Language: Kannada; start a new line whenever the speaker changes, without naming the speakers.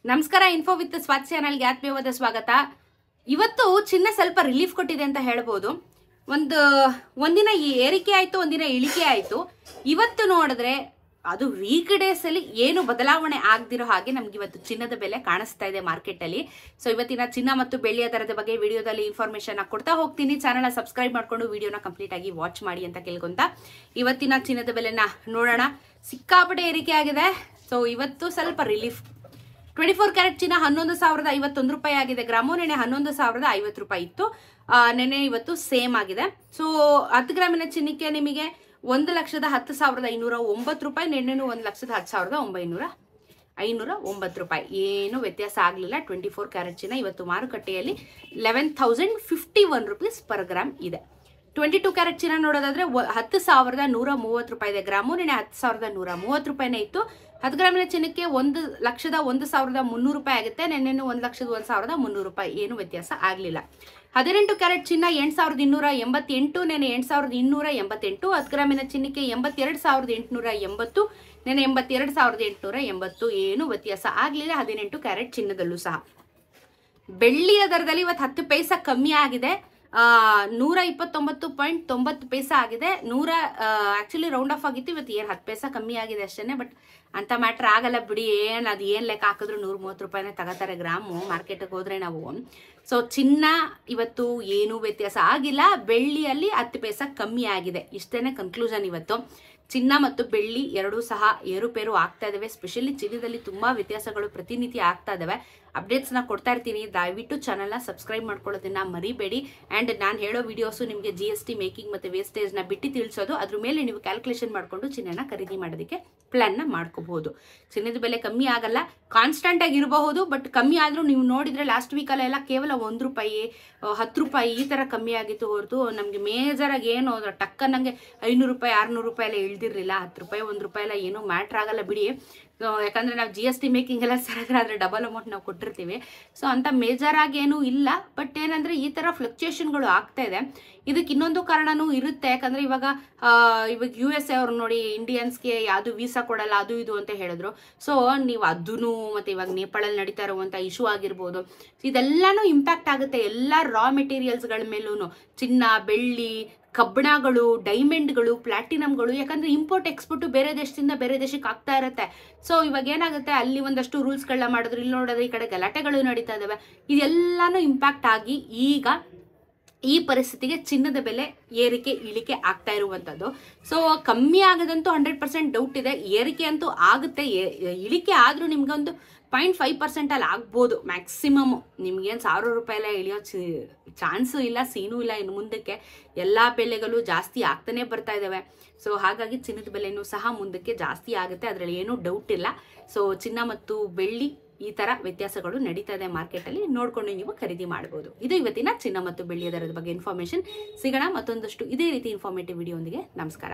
ನಮಸ್ಕಾರ. ಇನ್ಫೋ ವಿತ್ ಸ್ವಾತಿ ಚಾನಲ್ಗೆ ಆತ್ಮೀಯವಾದ ಸ್ವಾಗತ. ಇವತ್ತು ಚಿನ್ನ ಸ್ವಲ್ಪ ರಿಲೀಫ್ ಕೊಟ್ಟಿದೆ ಅಂತ ಹೇಳ್ಬೋದು. ಒಂದಿನ ಏರಿಕೆ ಆಯ್ತು, ಒಂದಿನ ಇಳಿಕೆ ಆಯ್ತು. ಇವತ್ತು ನೋಡಿದ್ರೆ ಅದು ವೀಕ್ ಡೇಸ್ ಅಲ್ಲಿ ಏನು ಬದಲಾವಣೆ ಆಗದಿರೋ ಹಾಗೆ ನಮ್ಗೆ ಇವತ್ತು ಚಿನ್ನದ ಬೆಲೆ ಕಾಣಿಸ್ತಾ ಇದೆ ಮಾರ್ಕೆಟ್ ಅಲ್ಲಿ. ಸೊ ಇವತ್ತಿನ ಚಿನ್ನ ಮತ್ತು ಬೆಳ್ಳಿಯ ದರದ ಬಗ್ಗೆ ವಿಡಿಯೋದಲ್ಲಿ ಇನ್ಫಾರ್ಮೇಶನ್ ಕೊಡ್ತಾ ಹೋಗ್ತೀನಿ. ಚಾನಲ್ ಸಬ್ಸ್ಕ್ರೈಬ್ ಮಾಡ್ಕೊಂಡು ವಿಡಿಯೋನ ಕಂಪ್ಲೀಟ್ ಆಗಿ ವಾಚ್ ಮಾಡಿ ಅಂತ ಕೇಳ್ಕೊಂತ ಇವತ್ತಿನ ಚಿನ್ನದ ಬೆಲೆನ ನೋಡೋಣ. ಸಿಕ್ಕಾಪಟ್ಟೆ ಏರಿಕೆ ಆಗಿದೆ. ಸೊ ಇವತ್ತು ಸ್ವಲ್ಪ ರಿಲೀಫ್. 24 ಕ್ಯಾರೆಟ್ ಚಿನ್ನ 11,051 ರೂಪಾಯಿ ಆಗಿದೆ ಗ್ರಾಮು. ನೆನೆ 11,050 ರೂಪಾಯಿ ಇತ್ತು. ನೆನೆ ಇವತ್ತು ಸೇಮ್ ಆಗಿದೆ. ಸೊ 10 ಗ್ರಾಮಿನ ಚಿನ್ನಕ್ಕೆ ನಿಮಗೆ 1,10,509 ರೂಪಾಯಿ. ನೆನ್ನೆನು 1,10,909 ರೂಪಾಯಿ. ಏನು ವ್ಯತ್ಯಾಸ ಆಗಲಿಲ್ಲ. 24 ಕ್ಯಾರೆಟ್ ಚಿನ್ನ ಇವತ್ತು ಮಾರುಕಟ್ಟೆಯಲ್ಲಿ 11,051 ರುಪೀಸ್ ಪರ್ ಗ್ರಾಮ್ ಇದೆ. 22 ಕ್ಯಾರೆಟ್ ಚಿನ್ನ ನೋಡೋದಾದ್ರೆ 10,130 ರೂಪಾಯಿ ಇದೆ ಗ್ರಾಮು. ನೆನೆ 10,130 ರೂಪಾಯಿನೇ ಇತ್ತು. 10 ಗ್ರಾಮಿನ ಚಿನ್ನಕ್ಕೆ 1,01,300 ರೂಪಾಯಿ ಆಗುತ್ತೆ. ನೆನ್ನೆನು 1,01,300 ರೂಪಾಯಿ. ಏನು ವ್ಯತ್ಯಾಸ ಆಗಲಿಲ್ಲ. 18 ಕ್ಯಾರೆಟ್ ಚಿನ್ನ 8,288, ನೆನೆ 8,288. 10 ಗ್ರಾಮಿನ ಚಿನ್ನಕ್ಕೆ 82,880, ನೆನೆ 82,880. ಏನು ವ್ಯತ್ಯಾಸ ಆಗಲಿಲ್ಲ 18 ಕ್ಯಾರೆಟ್ ಚಿನ್ನದಲ್ಲೂ ಸಹ. ಬೆಳ್ಳಿಯ ದರದಲ್ಲಿ ಇವತ್ತು 10 ಪೈಸಾ ಕಮ್ಮಿ ಆಗಿದೆ. 129.90 ಪೈಸಾ ಆಗಿದೆ. ಆಕ್ಚುಲಿ ರೌಂಡ್ ಆಫ್ ಆಗಿತ್ತು. ಇವತ್ತು ಏನು 10 ಪೈಸಾ ಕಮ್ಮಿ ಆಗಿದೆ ಅಷ್ಟೇ. ಬಟ್ ಅಂತ ಮ್ಯಾಟ್ರ್ ಆಗಲ್ಲ ಬಿಡಿ. ಅದು ಏನು ಲೆಕ್ಕ ಹಾಕಿದ್ರು 130 ರೂಪಾಯಿನೇ ತಗೋತಾರೆ ಗ್ರಾಮು ಮಾರ್ಕೆಟ್ಗೆ ಹೋದ್ರೆ ನಾವು. ಸೊ ಚಿನ್ನ ಇವತ್ತು ಏನು ವ್ಯತ್ಯಾಸ ಆಗಿಲ್ಲ. ಬೆಳ್ಳಿಯಲ್ಲಿ 10 ಪೈಸಾ ಕಮ್ಮಿ ಆಗಿದೆ. ಇಷ್ಟೇನೆ ಕನ್ಕ್ಲೂಷನ್ ಇವತ್ತು. ಚಿನ್ನ ಮತ್ತು ಬೆಳ್ಳಿ ಎರಡೂ ಸಹ ಏರುಪೇರು ಆಗ್ತಾ ಇದಾವೆ. ಸ್ಪೆಷಲಿ ಚಿನ್ನದಲ್ಲಿ ತುಂಬಾ ವ್ಯತ್ಯಾಸಗಳು ಪ್ರತಿನಿತ್ಯ ಆಗ್ತಾ ಇದಾವೆ. ಅಪ್ಡೇಟ್ಸ್ನ ಕೊಡ್ತಾ ಇರ್ತೀನಿ. ದಯವಿಟ್ಟು ಚಾನಲ್ನ ಸಬ್ಸ್ಕ್ರೈಬ್ ಮಾಡ್ಕೊಳ್ಳೋದನ್ನ ಮರಿಬೇಡಿ. ಆ್ಯಂಡ್ ನಾನು ಹೇಳೋ ವಿಡಿಯೋಸು ನಿಮಗೆ GST ಮೇಕಿಂಗ್ ಮತ್ತು ವೇಸ್ಟೇಜ್ನ ಬಿಟ್ಟು ತಿಳಿಸೋದು. ಅದ್ರ ಮೇಲೆ ನೀವು ಕ್ಯಾಲ್ಕುಲೇಷನ್ ಮಾಡಿಕೊಂಡು ಚಿನ್ನನ ಖರೀದಿ ಮಾಡೋದಕ್ಕೆ ಪ್ಲಾನ್ನ ಮಾಡ್ಕೋಬಹುದು. ಚಿನ್ನದ ಬೆಲೆ ಕಮ್ಮಿ ಆಗಲ್ಲ, ಕಾನ್ಸ್ಟೆಂಟ್ ಆಗಿ ಇರಬಹುದು. ಬಟ್ ಕಮ್ಮಿ ಆದರೂ ನೀವು ನೋಡಿದ್ರೆ ಲಾಸ್ಟ್ ವೀಕಲ್ಲೆಲ್ಲ ಕೇವಲ 1 ರೂಪಾಯಿ 10 ರೂಪಾಯಿ ಈ ಥರ ಕಮ್ಮಿ ಆಗಿತ್ತು ಹೊರತು ನಮಗೆ ಮೇಜರಾಗಿ ಏನು ಟಕ್ಕನ್ನಂಗೆ 500 ರೂಪಾಯಿ 600 ರೂಪಾಯಿ ಎಲ್ಲ ಇಳ್ದಿರಲಿಲ್ಲ. 10 ರೂಪಾಯಿ 1 ರೂಪಾಯಿ ಎಲ್ಲ ಏನೂ ಮ್ಯಾಟ್ರ್ ಆಗಲ್ಲ ಬಿಡಿ. ಯಾಕಂದರೆ ನಾವು GST ಮೇಕಿಂಗ್ ಎಲ್ಲ ಸರಿಯಾದ್ರೆ ಡಬಲ್ ಅಮೌಂಟ್ ನಾವು ಕೊಟ್ಟಿರ್ತೀವಿ. ಸೊ ಅಂತ ಮೇಜರ್ ಆಗಿ ಏನೂ ಇಲ್ಲ. ಬಟ್ ಏನಂದರೆ ಈ ಥರ ಫ್ಲಕ್ಚುಯೇಷನ್ಗಳು ಆಗ್ತಾ ಇದೆ. ಇದಕ್ಕೆ ಇನ್ನೊಂದು ಕಾರಣನೂ ಇರುತ್ತೆ. ಯಾಕಂದರೆ ಇವಾಗ USA ಅವ್ರು ನೋಡಿ ಇಂಡಿಯನ್ಸ್ಗೆ ಯಾವುದು ವೀಸಾ ಕೊಡಲ್ಲ ಅದು ಇದು ಅಂತ ಹೇಳಿದ್ರು. ಸೊ ನೀವು ಅದೂ ಮತ್ತು ಇವಾಗ ನೇಪಾಳಲ್ಲಿ ನಡೀತಾ ಇರುವಂಥ ಇಶ್ಯೂ ಆಗಿರ್ಬೋದು, ಇದೆಲ್ಲನೂ ಇಂಪ್ಯಾಕ್ಟ್ ಆಗುತ್ತೆ ಎಲ್ಲ ರಾ ಮೆಟೀರಿಯಲ್ಸ್ಗಳ ಮೇಲೂ. ಚಿನ್ನ, ಬೆಳ್ಳಿ, ಕಬ್ಬಣಗಳು, ಡೈಮಂಡ್ಗಳು, ಪ್ಲಾಟಿನಮ್ಗಳು. ಯಾಕಂದ್ರೆ ಇಂಪೋರ್ಟ್ ಎಕ್ಸ್ಪೋರ್ಟ್ ಬೇರೆ ದೇಶದಿಂದ ಬೇರೆ ದೇಶಕ್ಕೆ ಆಗ್ತಾ ಇರುತ್ತೆ. ಸೊ ಇವಾಗ ಏನಾಗುತ್ತೆ, ಅಲ್ಲಿ ಒಂದಷ್ಟು ರೂಲ್ಸ್ಗಳನ್ನ ಮಾಡಿದ್ರು, ಇಲ್ಲಿ ನೋಡೋದು ಈ ಕಡೆ ಗಲಾಟೆಗಳು ನಡೀತಾ ಇದಾವೆ. ಇದೆಲ್ಲಾನು ಇಂಪ್ಯಾಕ್ಟ್ ಆಗಿ ಈಗ ಈ ಪರಿಸ್ಥಿತಿಗೆ ಚಿನ್ನದ ಬೆಲೆ ಏರಿಕೆ ಇಳಿಕೆ ಆಗ್ತಾ ಇರುವಂಥದ್ದು. ಸೊ ಕಮ್ಮಿ ಆಗೋದಂತೂ 100% ಡೌಟ್ ಇದೆ. ಏರಿಕೆ ಅಂತೂ ಆಗುತ್ತೆ. ಇಳಿಕೆ ಆದರೂ ನಿಮ್ಗೊಂದು 0.5% ಅಲ್ಲಿ ಆಗ್ಬೋದು ಮ್ಯಾಕ್ಸಿಮಮ್. ನಿಮ್ಗೇನು 1,000 ರೂಪಾಯಿ ಎಲ್ಲ ಇಳಿಯೋ ಚಾನ್ಸು ಇಲ್ಲ, ಸೀನೂ ಇಲ್ಲ. ಇನ್ನು ಮುಂದಕ್ಕೆ ಎಲ್ಲ ಬೆಲೆಗಳು ಜಾಸ್ತಿ ಆಗ್ತಾನೆ ಬರ್ತಾ ಇದ್ದಾವೆ. ಸೊ ಹಾಗಾಗಿ ಚಿನ್ನದ ಬೆಲೆನೂ ಸಹ ಮುಂದಕ್ಕೆ ಜಾಸ್ತಿ ಆಗುತ್ತೆ, ಅದರಲ್ಲಿ ಏನೂ ಡೌಟ್ ಇಲ್ಲ. ಸೊ ಚಿನ್ನ ಮತ್ತು ಬೆಳ್ಳಿ ಈ ಥರ ವ್ಯತ್ಯಾಸಗಳು ನಡೀತಾ ಇದೆ ಮಾರ್ಕೆಟಲ್ಲಿ. ನೋಡ್ಕೊಂಡು ನೀವು ಖರೀದಿ ಮಾಡ್ಬೋದು. ಇದು ಇವತ್ತಿನ ಚಿನ್ನ ಮತ್ತು ಬೆಳ್ಳಿಯ ದರದ ಬಗ್ಗೆ ಇನ್ಫಾರ್ಮೇಷನ್. ಸಿಗೋಣ ಮತ್ತೊಂದಷ್ಟು ಇದೇ ರೀತಿ ಇನ್ಫಾರ್ಮೇಟಿವ್ ವಿಡಿಯೋ ಒಂದಿಗೆ. ನಮಸ್ಕಾರ.